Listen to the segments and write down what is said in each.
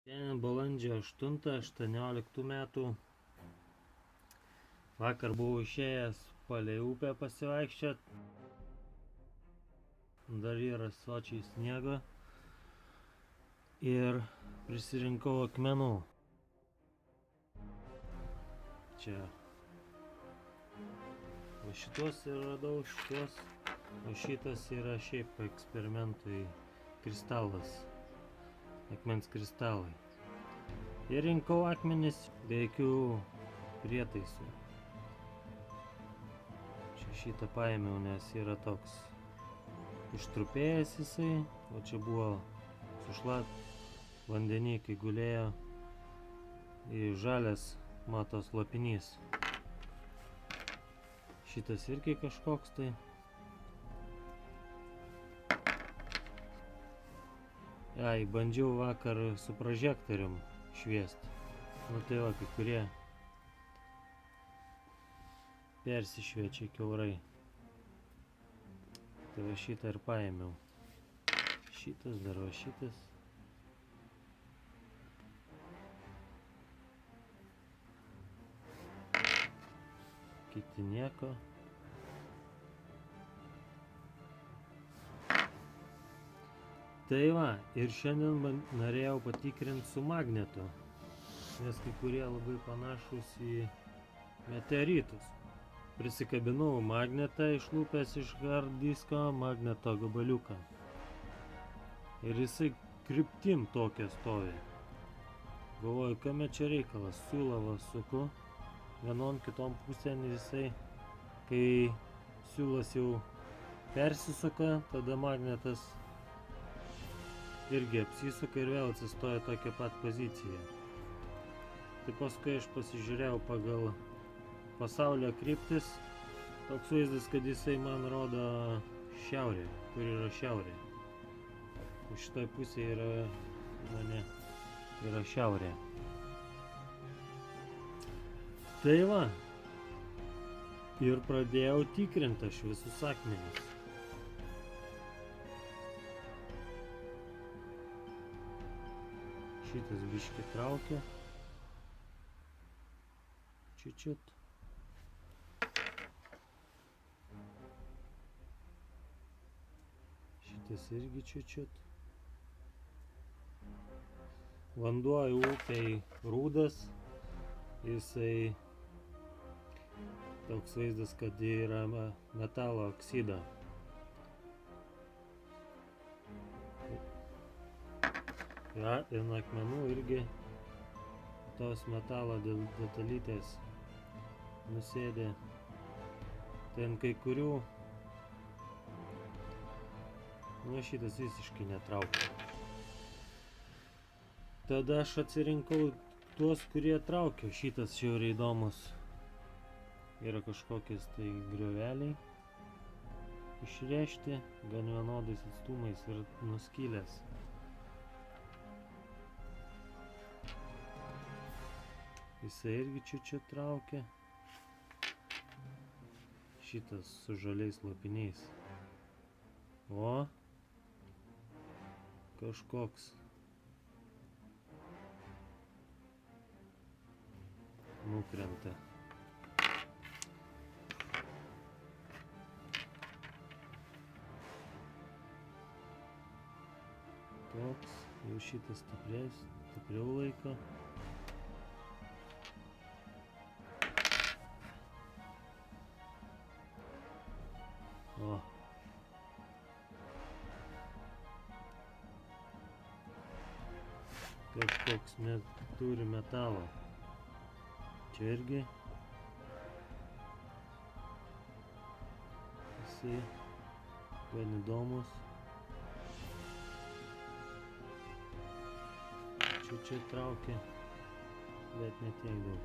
Šiandien balandžio 8-18 metų. Vakar buvau išėjęs palei upę pasivaikščiot. Dar yra sočiai sniego. Ir prisirinkau akmenų. Čia. O šitos ir radau šitos. O šitas yra šiaip eksperimentui kristalas. Akmens kristalai. Ir rinkau akmenis be jokių prietaisų. Čia šitą paėmiau, nes yra toks ištrupėjęs jisai, o čia buvo vandenį, kai gulėjo į žalias matos lapinys. Šitas irgi kažkoks tai. Ai, bandžiau vakar su prožektorium šviest. Nu tai va, kai kurie persišviečia kiaurai. Tai va šitą ir paėmiau. Šitas dar va šitas. Kiti nieko. Tai va, ir šiandien norėjau patikrinti su magnetu, nes kai kurie labai panašus į meteoritus. Prisikabinau magnetą išlūpęs iš hard disko magneto gabaliuką. Ir jisai kryptim tokia stovi. Galvoju, kame čia reikalas, siūlą suku, vienon kitom pusėn jisai, kai siūlas jau persisuka, tada magnetas irgi apsisuka ir vėl atsistoja tokia pat pozicija. Tai paskui aš pasižiūrėjau pagal pasaulio kryptis. Toks vaizdas, kad jisai man rodo šiaurė, kur yra šiaurė. O šitoj pusėje yra šiaurė. Tai va. Ir pradėjau tikrinti aš visus akmenis. Šitas biškį traukia. Čiut. Šitas irgi čiut. Vanduo į upei rūdas. Jisai toks vaizdas, kad yra metalo oksido. Ja, ir nuo akmenų irgi tos metalo detalytės nusėdė. Ten kai kurių, nu šitas visiškai netraukia. Tada aš atsirinkau tuos, kurie traukia. Šitas žiauriai įdomus. Yra kažkokiais tai grioveliai išrėžti, gan vienodais atstumais ir nuskylęs. Jisai irgi čia traukia. Šitas su žaliais lapiniais. O, kažkoks nukrenta. Toks, jau šitas stipriau laiko. O. Kažkoks turi metalo. Čia irgi. Jisai gan įdomus. Čia traukia, bet ne tiek daug.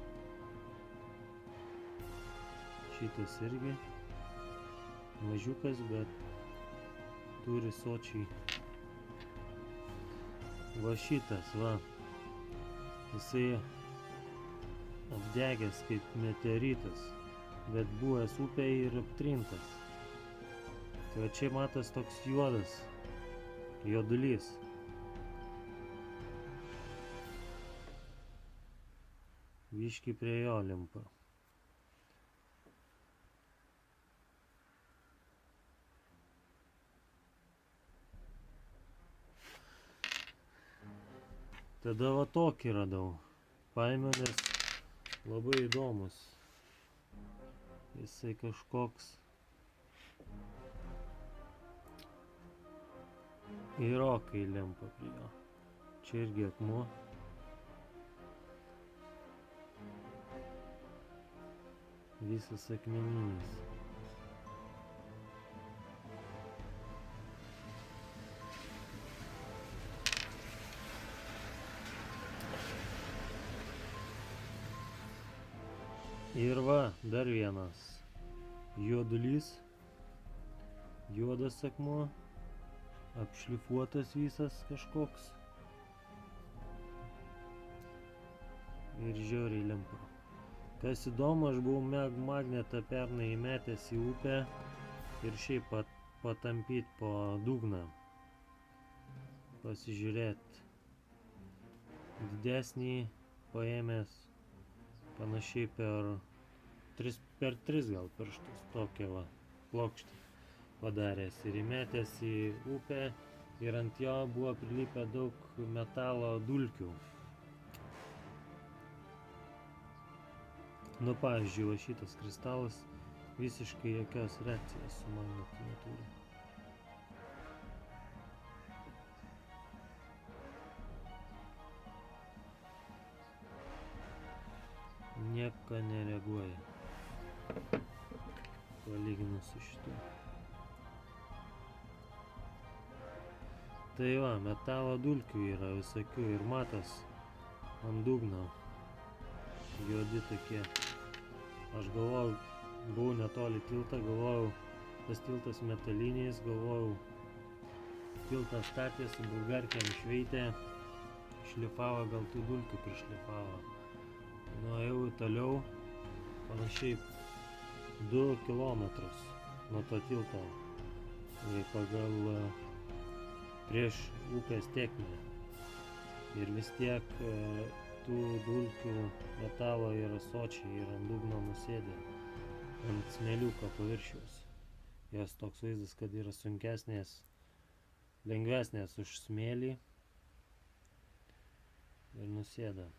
Šitas irgi. Mažiukas, bet turi sočiai. Va šitas, va. Jisai apdegęs kaip meteoritas, bet buvęs upėje ir aptrintas. Tai va čia matas toks juodas, juodulys. biškį prie jo limpa. Tada va tokį radau. Paėmiau, nes labai įdomus. Jisai kažkoks įrokai limpa prie jo. Čia irgi akmuo. Visas akmeninis. Ir va, dar vienas juodulys, juodas akmuo, apšlifuotas visas kažkoks ir žiauriai limpa. Kas įdomu, aš buvau magnetą pernai įmetęs į upę ir šiaip patampyt po dugną, pasižiūrėt. Didesnį paėmęs panašiai per 3 gal pirštus, tokią va plokštę padaręs ir įmetęs į upę ir ant jo buvo prilipę daug metalo dulkių. Nu pavyzdžiui, va šitas kristalas visiškai jokios reakcijos su magnetu neturi. Nieko nereaguoja. Palyginus su šitu. Tai va, metalo dulkių yra visokių ir matas ant dugno. Juodi tokie. Aš galvojau, buvau netoli tiltą, galvojau, tas tiltas metaliniais, galvojau, tiltą statė su bulgarkėm šveitė, šlifavo, gal tų dulkių prišlifavo. Nuėjau toliau, panašiai 2 kilometrus nuo to tilto pagal prieš upės tėkmę. Ir vis tiek tų dulkių metalo yra sočiai ir ant dugno nusėdę, ant smėliuko paviršiaus. Jos toks vaizdas, kad yra sunkesnės, lengvesnės už smėlį ir nusėda.